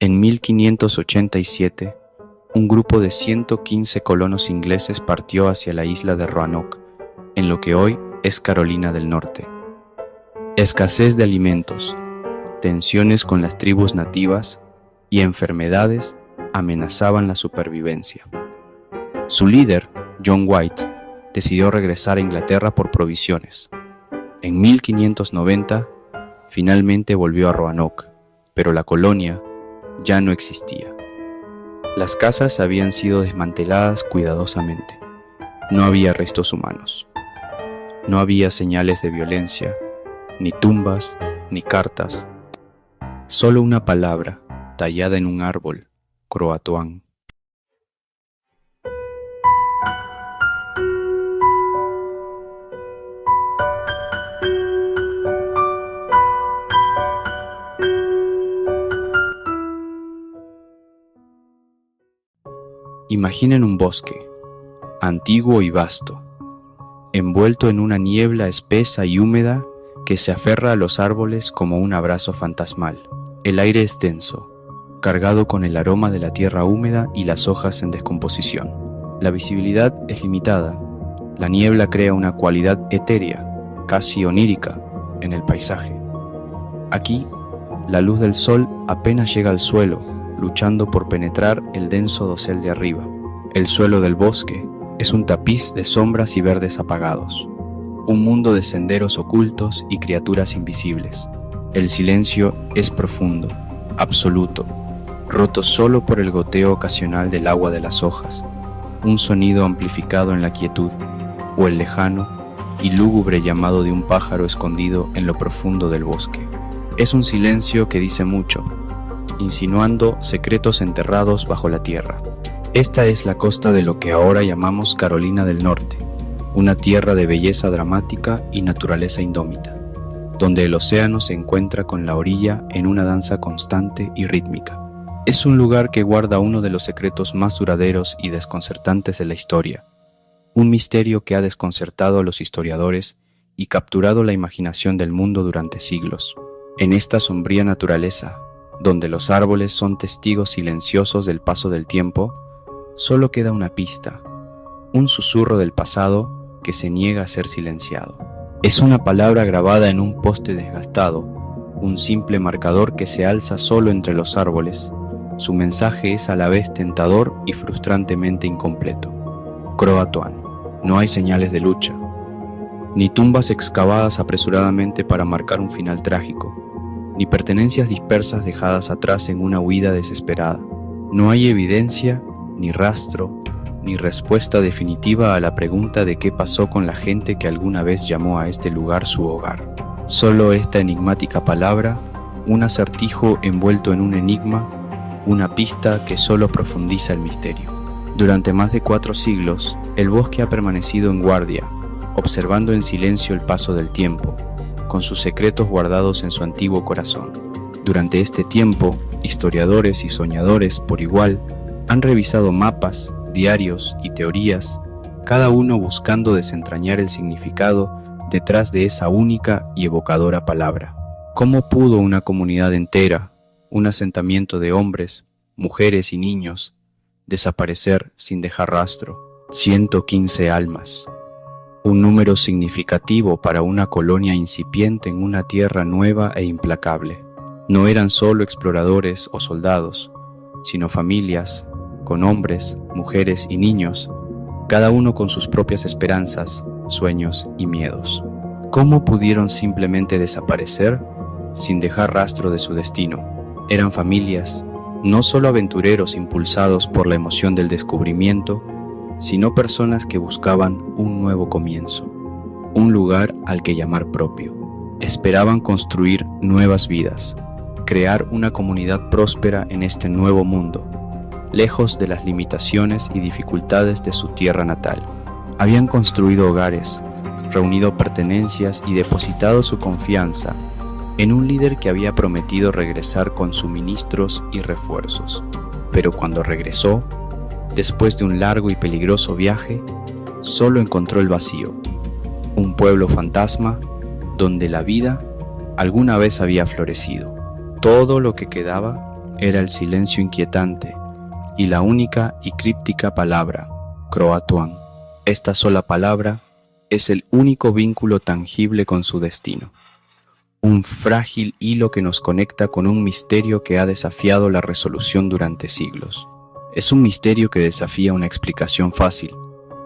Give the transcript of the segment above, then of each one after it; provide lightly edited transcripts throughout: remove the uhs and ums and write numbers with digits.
En 1587, un grupo de 115 colonos ingleses partió hacia la isla de Roanoke, en lo que hoy es Carolina del Norte. Escasez de alimentos, tensiones con las tribus nativas y enfermedades amenazaban la supervivencia. Su líder, John White, decidió regresar a Inglaterra por provisiones. En 1590, finalmente volvió a Roanoke, pero la colonia ya no existía. Las casas habían sido desmanteladas cuidadosamente. No había restos humanos. No había señales de violencia, ni tumbas, ni cartas. Solo una palabra, tallada en un árbol, Croatoan. Imaginen un bosque, antiguo y vasto, envuelto en una niebla espesa y húmeda que se aferra a los árboles como un abrazo fantasmal. El aire es denso, cargado con el aroma de la tierra húmeda y las hojas en descomposición. La visibilidad es limitada. La niebla crea una cualidad etérea, casi onírica, en el paisaje. Aquí, la luz del sol apenas llega al suelo, luchando por penetrar el denso dosel de arriba. El suelo del bosque es un tapiz de sombras y verdes apagados, un mundo de senderos ocultos y criaturas invisibles. El silencio es profundo, absoluto, roto solo por el goteo ocasional del agua de las hojas, un sonido amplificado en la quietud, o el lejano y lúgubre llamado de un pájaro escondido en lo profundo del bosque. Es un silencio que dice mucho, insinuando secretos enterrados bajo la tierra. Esta es la costa de lo que ahora llamamos Carolina del Norte, una tierra de belleza dramática y naturaleza indómita, donde el océano se encuentra con la orilla en una danza constante y rítmica. Es un lugar que guarda uno de los secretos más duraderos y desconcertantes de la historia, un misterio que ha desconcertado a los historiadores y capturado la imaginación del mundo durante siglos. En esta sombría naturaleza, donde los árboles son testigos silenciosos del paso del tiempo, solo queda una pista, un susurro del pasado que se niega a ser silenciado. Es una palabra grabada en un poste desgastado, un simple marcador que se alza solo entre los árboles. Su mensaje es a la vez tentador y frustrantemente incompleto. Croatoan. No hay señales de lucha, ni tumbas excavadas apresuradamente para marcar un final trágico, ni pertenencias dispersas dejadas atrás en una huida desesperada. No hay evidencia, ni rastro, ni respuesta definitiva a la pregunta de qué pasó con la gente que alguna vez llamó a este lugar su hogar. Solo esta enigmática palabra, un acertijo envuelto en un enigma, una pista que solo profundiza el misterio. Durante más de 4 siglos, el bosque ha permanecido en guardia, observando en silencio el paso del tiempo, con sus secretos guardados en su antiguo corazón. Durante este tiempo, historiadores y soñadores por igual han revisado mapas, diarios y teorías, cada uno buscando desentrañar el significado detrás de esa única y evocadora palabra. ¿Cómo pudo una comunidad entera, un asentamiento de hombres, mujeres y niños, desaparecer sin dejar rastro? 115 almas. Un número significativo para una colonia incipiente en una tierra nueva e implacable. No eran solo exploradores o soldados, sino familias, con hombres, mujeres y niños, cada uno con sus propias esperanzas, sueños y miedos. ¿Cómo pudieron simplemente desaparecer sin dejar rastro de su destino? Eran familias, no solo aventureros impulsados por la emoción del descubrimiento, sino personas que buscaban un nuevo comienzo, un lugar al que llamar propio. Esperaban construir nuevas vidas, crear una comunidad próspera en este nuevo mundo, lejos de las limitaciones y dificultades de su tierra natal. Habían construido hogares, reunido pertenencias y depositado su confianza en un líder que había prometido regresar con suministros y refuerzos. Pero cuando regresó, después de un largo y peligroso viaje, solo encontró el vacío, un pueblo fantasma donde la vida alguna vez había florecido. Todo lo que quedaba era el silencio inquietante y la única y críptica palabra, Croatoan. Esta sola palabra es el único vínculo tangible con su destino, un frágil hilo que nos conecta con un misterio que ha desafiado la resolución durante siglos. Es un misterio que desafía una explicación fácil,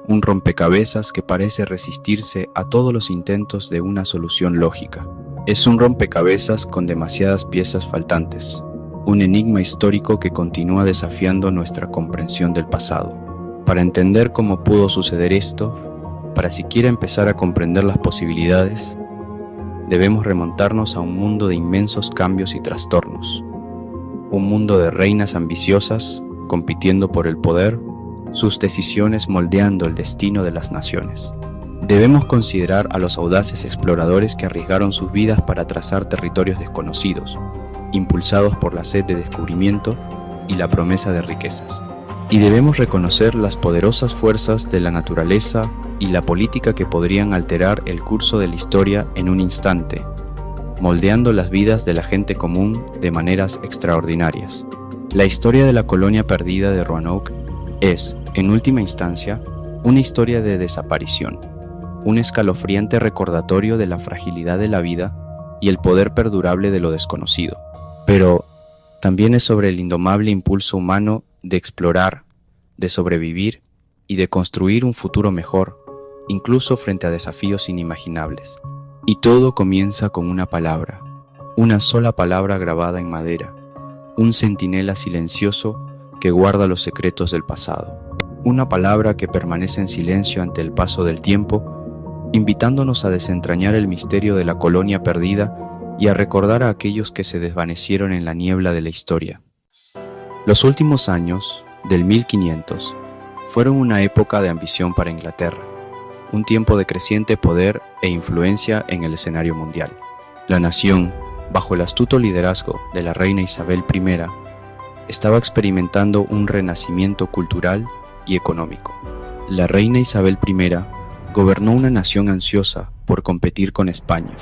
un rompecabezas que parece resistirse a todos los intentos de una solución lógica. Es un rompecabezas con demasiadas piezas faltantes, un enigma histórico que continúa desafiando nuestra comprensión del pasado. Para entender cómo pudo suceder esto, para siquiera empezar a comprender las posibilidades, debemos remontarnos a un mundo de inmensos cambios y trastornos, un mundo de reinas ambiciosas compitiendo por el poder, sus decisiones moldeando el destino de las naciones. Debemos considerar a los audaces exploradores que arriesgaron sus vidas para trazar territorios desconocidos, impulsados por la sed de descubrimiento y la promesa de riquezas. Y debemos reconocer las poderosas fuerzas de la naturaleza y la política que podrían alterar el curso de la historia en un instante, moldeando las vidas de la gente común de maneras extraordinarias. La historia de la colonia perdida de Roanoke es, en última instancia, una historia de desaparición, un escalofriante recordatorio de la fragilidad de la vida y el poder perdurable de lo desconocido. Pero también es sobre el indomable impulso humano de explorar, de sobrevivir y de construir un futuro mejor, incluso frente a desafíos inimaginables. Y todo comienza con una palabra, una sola palabra grabada en madera, un centinela silencioso que guarda los secretos del pasado. Una palabra que permanece en silencio ante el paso del tiempo, invitándonos a desentrañar el misterio de la colonia perdida y a recordar a aquellos que se desvanecieron en la niebla de la historia. Los últimos años, del 1500, fueron una época de ambición para Inglaterra, un tiempo de creciente poder e influencia en el escenario mundial. La nación, bajo el astuto liderazgo de la reina Isabel I, estaba experimentando un renacimiento cultural y económico. La reina Isabel I gobernó una nación ansiosa por competir con España,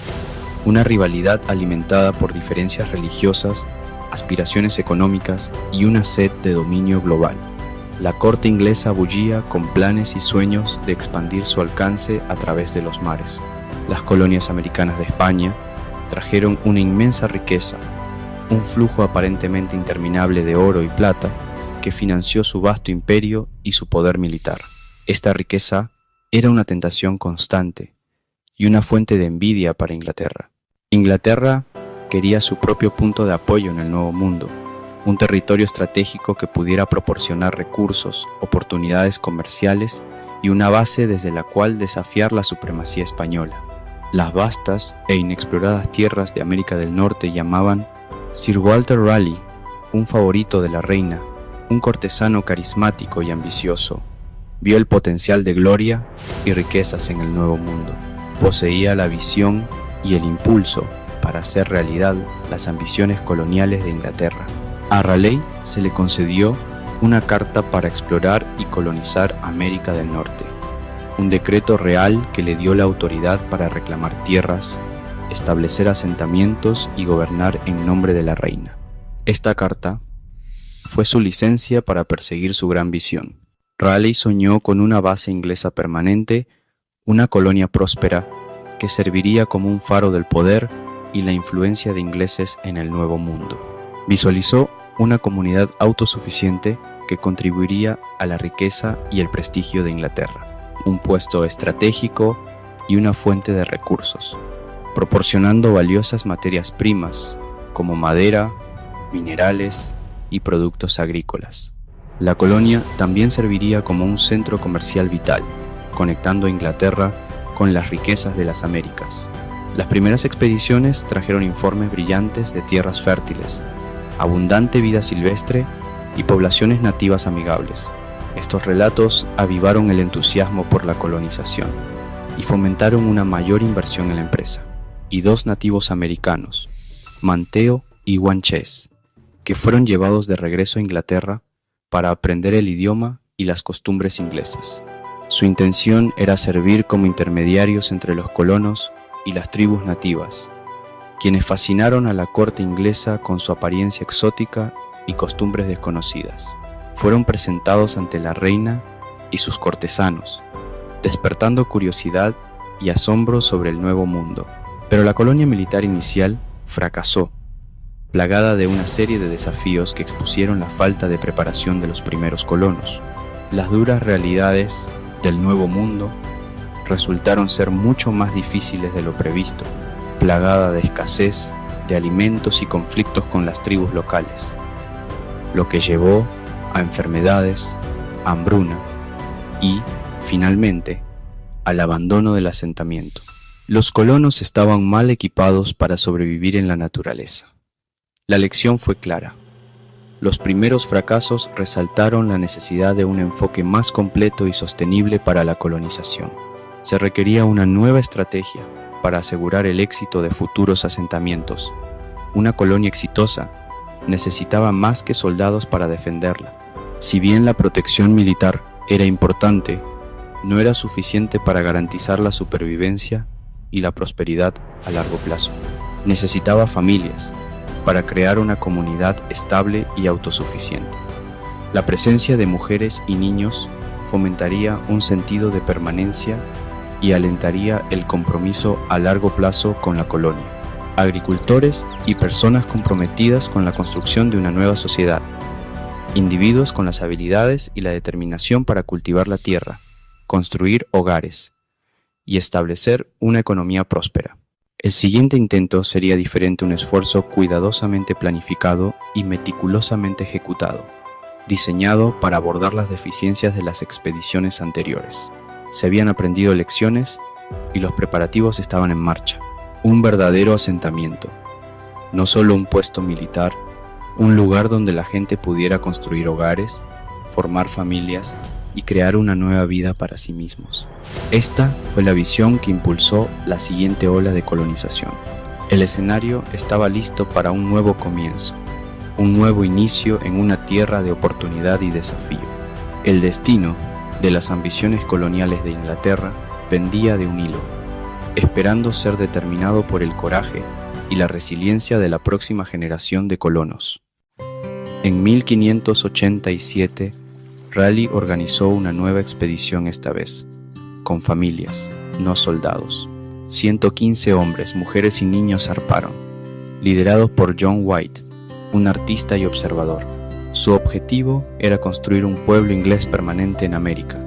una rivalidad alimentada por diferencias religiosas, aspiraciones económicas y una sed de dominio global. La corte inglesa bullía con planes y sueños de expandir su alcance a través de los mares. Las colonias americanas de España trajeron una inmensa riqueza, un flujo aparentemente interminable de oro y plata que financió su vasto imperio y su poder militar. Esta riqueza era una tentación constante y una fuente de envidia para Inglaterra. Inglaterra quería su propio punto de apoyo en el Nuevo Mundo, un territorio estratégico que pudiera proporcionar recursos, oportunidades comerciales y una base desde la cual desafiar la supremacía española. Las vastas e inexploradas tierras de América del Norte llamaban Sir Walter Raleigh, un favorito de la reina, un cortesano carismático y ambicioso. Vio el potencial de gloria y riquezas en el Nuevo Mundo. Poseía la visión y el impulso para hacer realidad las ambiciones coloniales de Inglaterra. A Raleigh se le concedió una carta para explorar y colonizar América del Norte, un decreto real que le dio la autoridad para reclamar tierras, establecer asentamientos y gobernar en nombre de la reina. Esta carta fue su licencia para perseguir su gran visión. Raleigh soñó con una base inglesa permanente, una colonia próspera que serviría como un faro del poder y la influencia de ingleses en el Nuevo Mundo. Visualizó una comunidad autosuficiente que contribuiría a la riqueza y el prestigio de Inglaterra, un puesto estratégico y una fuente de recursos, proporcionando valiosas materias primas como madera, minerales y productos agrícolas. La colonia también serviría como un centro comercial vital, conectando a Inglaterra con las riquezas de las Américas. Las primeras expediciones trajeron informes brillantes de tierras fértiles, abundante vida silvestre y poblaciones nativas amigables. Estos relatos avivaron el entusiasmo por la colonización y fomentaron una mayor inversión en la empresa. Y dos nativos americanos, Manteo y Guanches, que fueron llevados de regreso a Inglaterra para aprender el idioma y las costumbres inglesas. Su intención era servir como intermediarios entre los colonos y las tribus nativas, quienes fascinaron a la corte inglesa con su apariencia exótica y costumbres desconocidas. Fueron presentados ante la reina y sus cortesanos, despertando curiosidad y asombro sobre el nuevo mundo. Pero la colonia militar inicial fracasó, plagada de una serie de desafíos que expusieron la falta de preparación de los primeros colonos. Las duras realidades del nuevo mundo resultaron ser mucho más difíciles de lo previsto, plagada de escasez de alimentos y conflictos con las tribus locales, lo que llevó a enfermedades, hambruna y, finalmente, al abandono del asentamiento. Los colonos estaban mal equipados para sobrevivir en la naturaleza. La lección fue clara. Los primeros fracasos resaltaron la necesidad de un enfoque más completo y sostenible para la colonización. Se requería una nueva estrategia para asegurar el éxito de futuros asentamientos. Una colonia exitosa necesitaba más que soldados para defenderla. Si bien la protección militar era importante, no era suficiente para garantizar la supervivencia y la prosperidad a largo plazo. Necesitaba familias para crear una comunidad estable y autosuficiente. La presencia de mujeres y niños fomentaría un sentido de permanencia y alentaría el compromiso a largo plazo con la colonia. Agricultores y personas comprometidas con la construcción de una nueva sociedad. Individuos con las habilidades y la determinación para cultivar la tierra, construir hogares y establecer una economía próspera. El siguiente intento sería diferente, un esfuerzo cuidadosamente planificado y meticulosamente ejecutado, diseñado para abordar las deficiencias de las expediciones anteriores. Se habían aprendido lecciones y los preparativos estaban en marcha. Un verdadero asentamiento, no solo un puesto militar, un lugar donde la gente pudiera construir hogares, formar familias y crear una nueva vida para sí mismos. Esta fue la visión que impulsó la siguiente ola de colonización. El escenario estaba listo para un nuevo comienzo, un nuevo inicio en una tierra de oportunidad y desafío. El destino de las ambiciones coloniales de Inglaterra pendía de un hilo, esperando ser determinado por el coraje y la resiliencia de la próxima generación de colonos. En 1587, Raleigh organizó una nueva expedición, esta vez con familias, no soldados. 115 hombres, mujeres y niños zarparon, liderados por John White, un artista y observador. Su objetivo era construir un pueblo inglés permanente en América.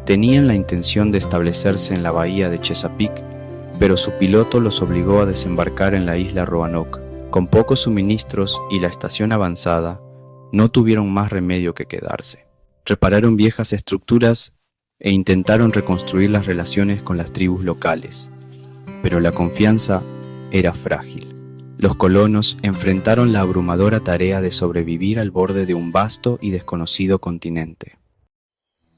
Tenían la intención de establecerse en la bahía de Chesapeake, pero su piloto los obligó a desembarcar en la isla Roanoke. Con pocos suministros y la estación avanzada, no tuvieron más remedio que quedarse. Repararon viejas estructuras e intentaron reconstruir las relaciones con las tribus locales, pero la confianza era frágil. Los colonos enfrentaron la abrumadora tarea de sobrevivir al borde de un vasto y desconocido continente.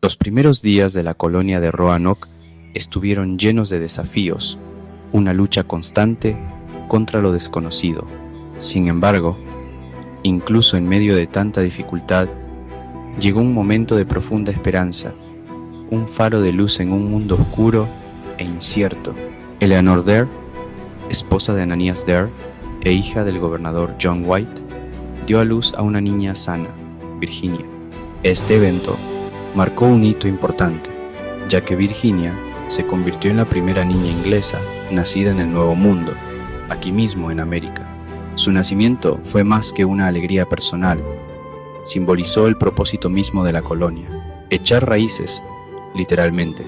Los primeros días de la colonia de Roanoke estuvieron llenos de desafíos, una lucha constante contra lo desconocido. Sin embargo, incluso en medio de tanta dificultad, llegó un momento de profunda esperanza, un faro de luz en un mundo oscuro e incierto. Eleanor Dare, esposa de Ananias Dare e hija del gobernador John White, dio a luz a una niña sana, Virginia. Este evento marcó un hito importante, ya que Virginia se convirtió en la primera niña inglesa nacida en el Nuevo Mundo, aquí mismo en América. Su nacimiento fue más que una alegría personal, simbolizó el propósito mismo de la colonia, echar raíces, literalmente,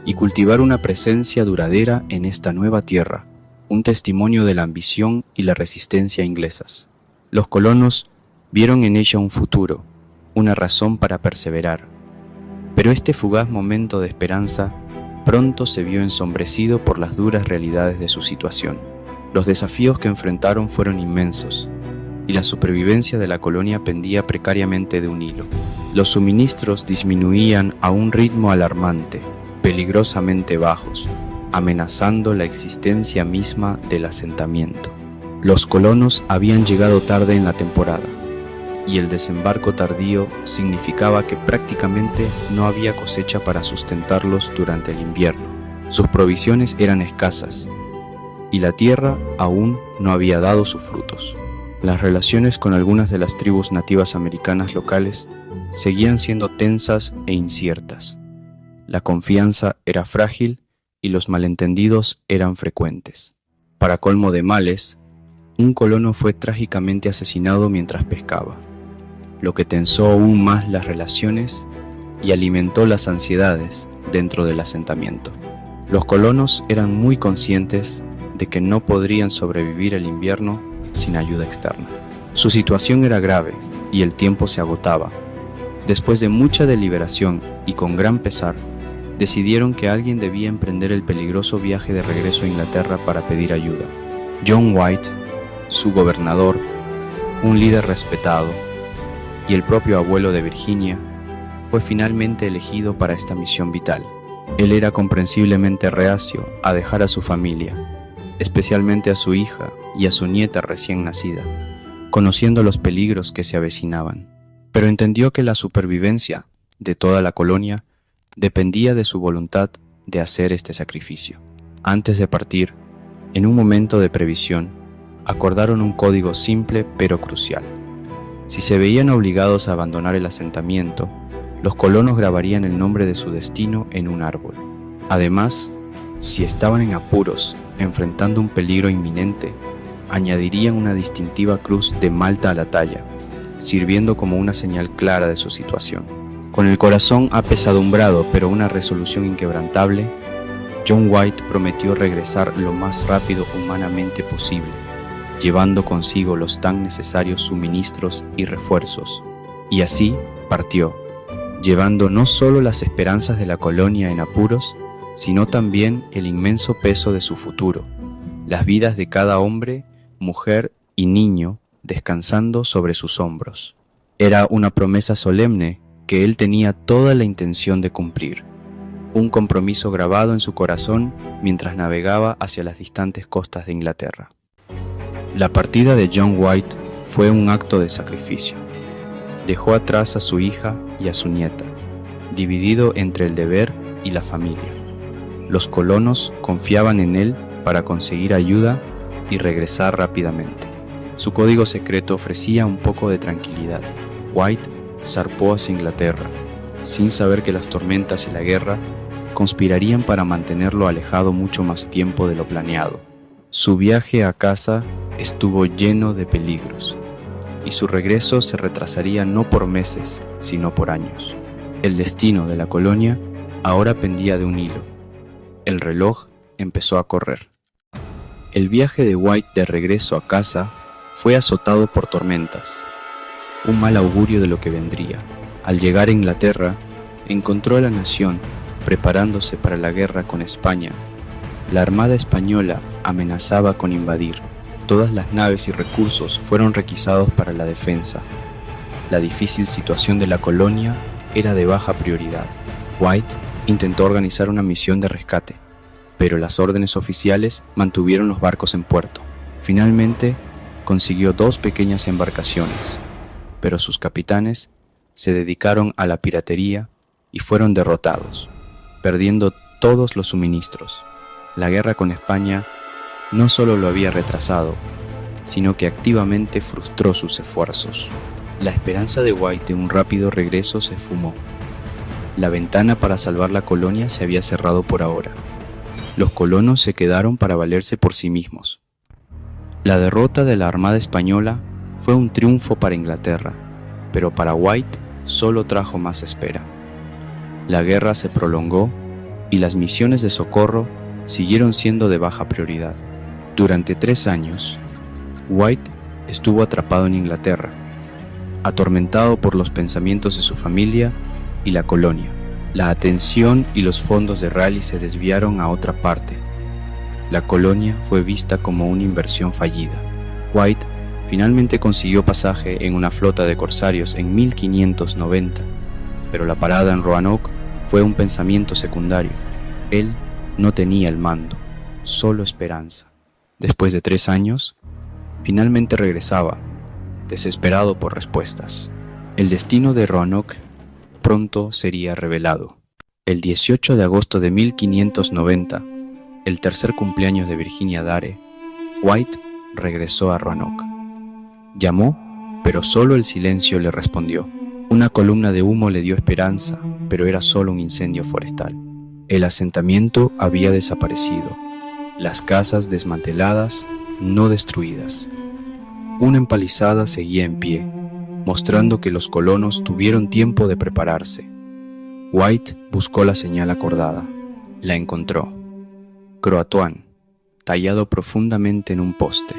y cultivar una presencia duradera en esta nueva tierra, un testimonio de la ambición y la resistencia inglesas. Los colonos vieron en ella un futuro, una razón para perseverar. Pero este fugaz momento de esperanza pronto se vio ensombrecido por las duras realidades de su situación. Los desafíos que enfrentaron fueron inmensos, y la supervivencia de la colonia pendía precariamente de un hilo. Los suministros disminuían a un ritmo alarmante, peligrosamente bajos, amenazando la existencia misma del asentamiento. Los colonos habían llegado tarde en la temporada, y el desembarco tardío significaba que prácticamente no había cosecha para sustentarlos durante el invierno. Sus provisiones eran escasas, y la tierra aún no había dado sus frutos. Las relaciones con algunas de las tribus nativas americanas locales seguían siendo tensas e inciertas. La confianza era frágil y los malentendidos eran frecuentes. Para colmo de males, un colono fue trágicamente asesinado mientras pescaba, lo que tensó aún más las relaciones y alimentó las ansiedades dentro del asentamiento. Los colonos eran muy conscientes de que no podrían sobrevivir el invierno sin ayuda externa. Su situación era grave y el tiempo se agotaba. Después de mucha deliberación y con gran pesar, decidieron que alguien debía emprender el peligroso viaje de regreso a Inglaterra para pedir ayuda. John White, su gobernador, un líder respetado, y el propio abuelo de Virginia, fue finalmente elegido para esta misión vital. Él era comprensiblemente reacio a dejar a su familia, especialmente a su hija y a su nieta recién nacida, conociendo los peligros que se avecinaban, pero entendió que la supervivencia de toda la colonia dependía de su voluntad de hacer este sacrificio. Antes de partir, en un momento de previsión, acordaron un código simple pero crucial. Si se veían obligados a abandonar el asentamiento, los colonos grabarían el nombre de su destino en un árbol. Además, si estaban en apuros, enfrentando un peligro inminente, añadirían una distintiva cruz de Malta a la talla, sirviendo como una señal clara de su situación. Con el corazón apesadumbrado pero una resolución inquebrantable, John White prometió regresar lo más rápido humanamente posible, llevando consigo los tan necesarios suministros y refuerzos. Y así partió, llevando no solo las esperanzas de la colonia en apuros, sino también el inmenso peso de su futuro, las vidas de cada hombre, mujer y niño descansando sobre sus hombros. Era una promesa solemne que él tenía toda la intención de cumplir, un compromiso grabado en su corazón mientras navegaba hacia las distantes costas de Inglaterra. La partida de John White fue un acto de sacrificio. Dejó atrás a su hija y a su nieta, dividido entre el deber y la familia. Los colonos confiaban en él para conseguir ayuda y regresar rápidamente. Su código secreto ofrecía un poco de tranquilidad. White zarpó hacia Inglaterra, sin saber que las tormentas y la guerra conspirarían para mantenerlo alejado mucho más tiempo de lo planeado. Su viaje a casa estuvo lleno de peligros, y su regreso se retrasaría no por meses, sino por años. El destino de la colonia ahora pendía de un hilo. El reloj empezó a correr. El viaje de White de regreso a casa fue azotado por tormentas, un mal augurio de lo que vendría. Al llegar a Inglaterra, encontró a la nación preparándose para la guerra con España. La Armada Española amenazaba con invadir. Todas las naves y recursos fueron requisados para la defensa. La difícil situación de la colonia era de baja prioridad. White intentó organizar una misión de rescate, pero las órdenes oficiales mantuvieron los barcos en puerto. Finalmente, consiguió 2 pequeñas embarcaciones, pero sus capitanes se dedicaron a la piratería y fueron derrotados, perdiendo todos los suministros. La guerra con España no solo lo había retrasado, sino que activamente frustró sus esfuerzos. La esperanza de White de un rápido regreso se esfumó. La ventana para salvar la colonia se había cerrado por ahora. Los colonos se quedaron para valerse por sí mismos. La derrota de la Armada Española fue un triunfo para Inglaterra, pero para White solo trajo más espera. La guerra se prolongó y las misiones de socorro siguieron siendo de baja prioridad. Durante 3 años, White estuvo atrapado en Inglaterra, atormentado por los pensamientos de su familia y la colonia. La atención y los fondos de Raleigh se desviaron a otra parte. La colonia fue vista como una inversión fallida. White finalmente consiguió pasaje en una flota de corsarios en 1590, pero la parada en Roanoke fue un pensamiento secundario. Él no tenía el mando, solo esperanza. Después de 3 años, finalmente regresaba, desesperado por respuestas. El destino de Roanoke pronto sería revelado. El 18 de agosto de 1590, el tercer cumpleaños de Virginia Dare, White regresó a Roanoke. Llamó, pero solo el silencio le respondió. Una columna de humo le dio esperanza, pero era solo un incendio forestal. El asentamiento había desaparecido, las casas desmanteladas, no destruidas. Una empalizada seguía en pie, mostrando que los colonos tuvieron tiempo de prepararse. White buscó la señal acordada. La encontró. Croatoan, tallado profundamente en un poste.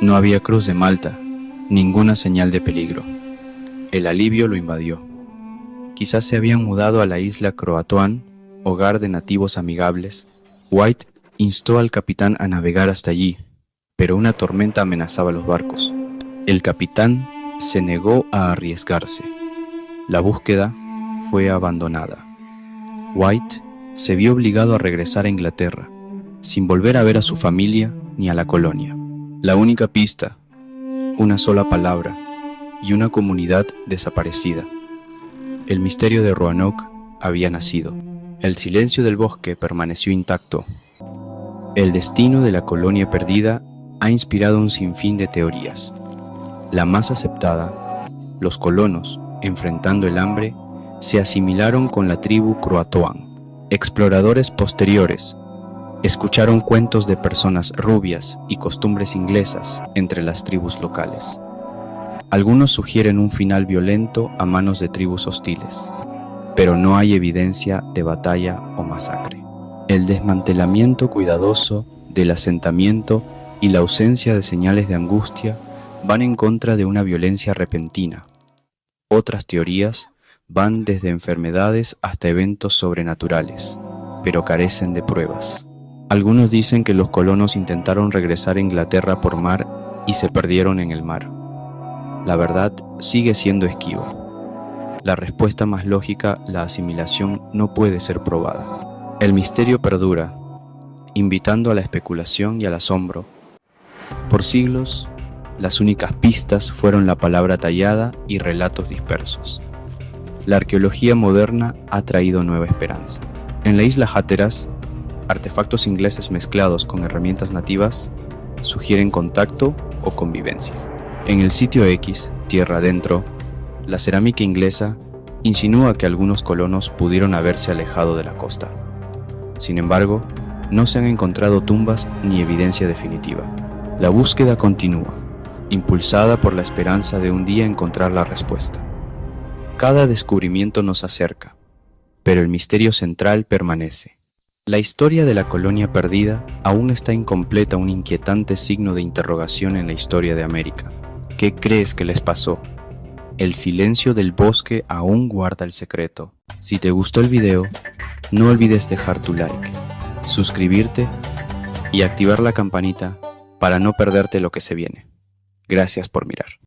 No había cruz de Malta, ninguna señal de peligro. El alivio lo invadió. Quizás se habían mudado a la isla Croatoan, hogar de nativos amigables. White instó al capitán a navegar hasta allí, pero una tormenta amenazaba los barcos. El capitán se negó a arriesgarse. La búsqueda fue abandonada. White se vio obligado a regresar a Inglaterra, sin volver a ver a su familia ni a la colonia. La única pista, una sola palabra y una comunidad desaparecida. El misterio de Roanoke había nacido. El silencio del bosque permaneció intacto. El destino de la colonia perdida ha inspirado un sinfín de teorías. La más aceptada, los colonos, enfrentando el hambre, se asimilaron con la tribu Croatoan. Exploradores posteriores escucharon cuentos de personas rubias y costumbres inglesas entre las tribus locales. Algunos sugieren un final violento a manos de tribus hostiles, pero no hay evidencia de batalla o masacre. El desmantelamiento cuidadoso del asentamiento y la ausencia de señales de angustia van en contra de una violencia repentina. Otras teorías van desde enfermedades hasta eventos sobrenaturales, pero carecen de pruebas. Algunos dicen que los colonos intentaron regresar a Inglaterra por mar y se perdieron en el mar. La verdad sigue siendo esquiva. La respuesta más lógica, la asimilación, no puede ser probada. El misterio perdura, invitando a la especulación y al asombro. Por siglos, las únicas pistas fueron la palabra tallada y relatos dispersos. La arqueología moderna ha traído nueva esperanza. En la isla Hatteras, artefactos ingleses mezclados con herramientas nativas sugieren contacto o convivencia. En el sitio X, tierra adentro, la cerámica inglesa insinúa que algunos colonos pudieron haberse alejado de la costa. Sin embargo, no se han encontrado tumbas ni evidencia definitiva. La búsqueda continúa, impulsada por la esperanza de un día encontrar la respuesta. Cada descubrimiento nos acerca, pero el misterio central permanece. La historia de la colonia perdida aún está incompleta, un inquietante signo de interrogación en la historia de América. ¿Qué crees que les pasó? El silencio del bosque aún guarda el secreto. Si te gustó el video, no olvides dejar tu like, suscribirte y activar la campanita para no perderte lo que se viene. Gracias por mirar.